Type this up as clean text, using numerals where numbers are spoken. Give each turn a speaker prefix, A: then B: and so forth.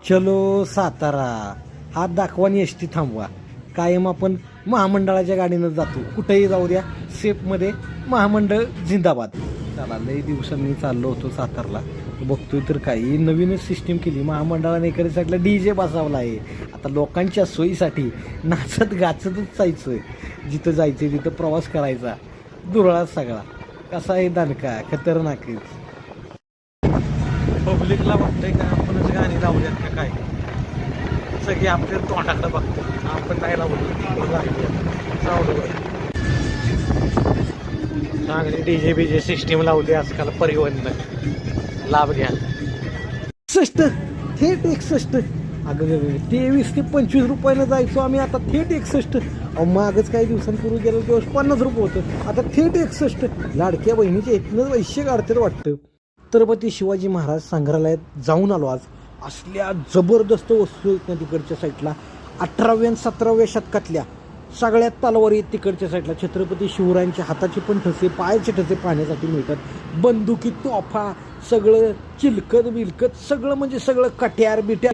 A: चलो सातारा, हात दाखवा आणि एस टी थांबवा. कायम आपण महामंडळाच्या गाडीनं जातो, कुठेही जाऊ द्या, सेफमध्ये महामंडळ जिंदाबाद. चला, लई दिवसांनी चाललो होतो सातारला, बघतोय तर काही नवीनच सिस्टीम केली महामंडळाने. इकडे साईडला DJ बसवला आहे. आता लोकांच्या सोयीसाठी नाचत गाचतच जायचं, जिथं जायचं तिथं प्रवास करायचा. दुरळा सगळा कसा आहे, दानका खतरनाकच. पब्लिकला वाटतंय का आपणच गाणी लावल्यात का काय, सगळे आपल्या तोंडाकडे बघतो, आपण नाही लावलं. चांगली DJ सिस्टीम लावली आजकाल परिवहन, लाभ घ्या. 61 थेट 61. अगं 23 ते 25 रुपयानं जायचो आम्ही, आता थेट 61. मागच काही दिवसांपूर्वी गेलो तेव्हा 50 रुपये होतं, आता थेट 61. लाडक्या बहिणीच्या इथनं पैसे काढतात वाटतं. छत्रपती शिवाजी महाराज संग्रहालयात जाऊन आलो आज. असल्या जबरदस्त वस्तू आहेत ना तिकडच्या साईडला. 18व्या आणि 17व्या शतकातल्या सगळ्यात तलवारी आहेत तिकडच्या साईडला. छत्रपती शिवरायांच्या हाताचे पण ठसे, पायाचे ठसे पाहण्यासाठी मिळतात. बंदुकी, तोफा, सगळं चिलकत बिलकत सगळं, म्हणजे सगळं कट्यार बिट्यार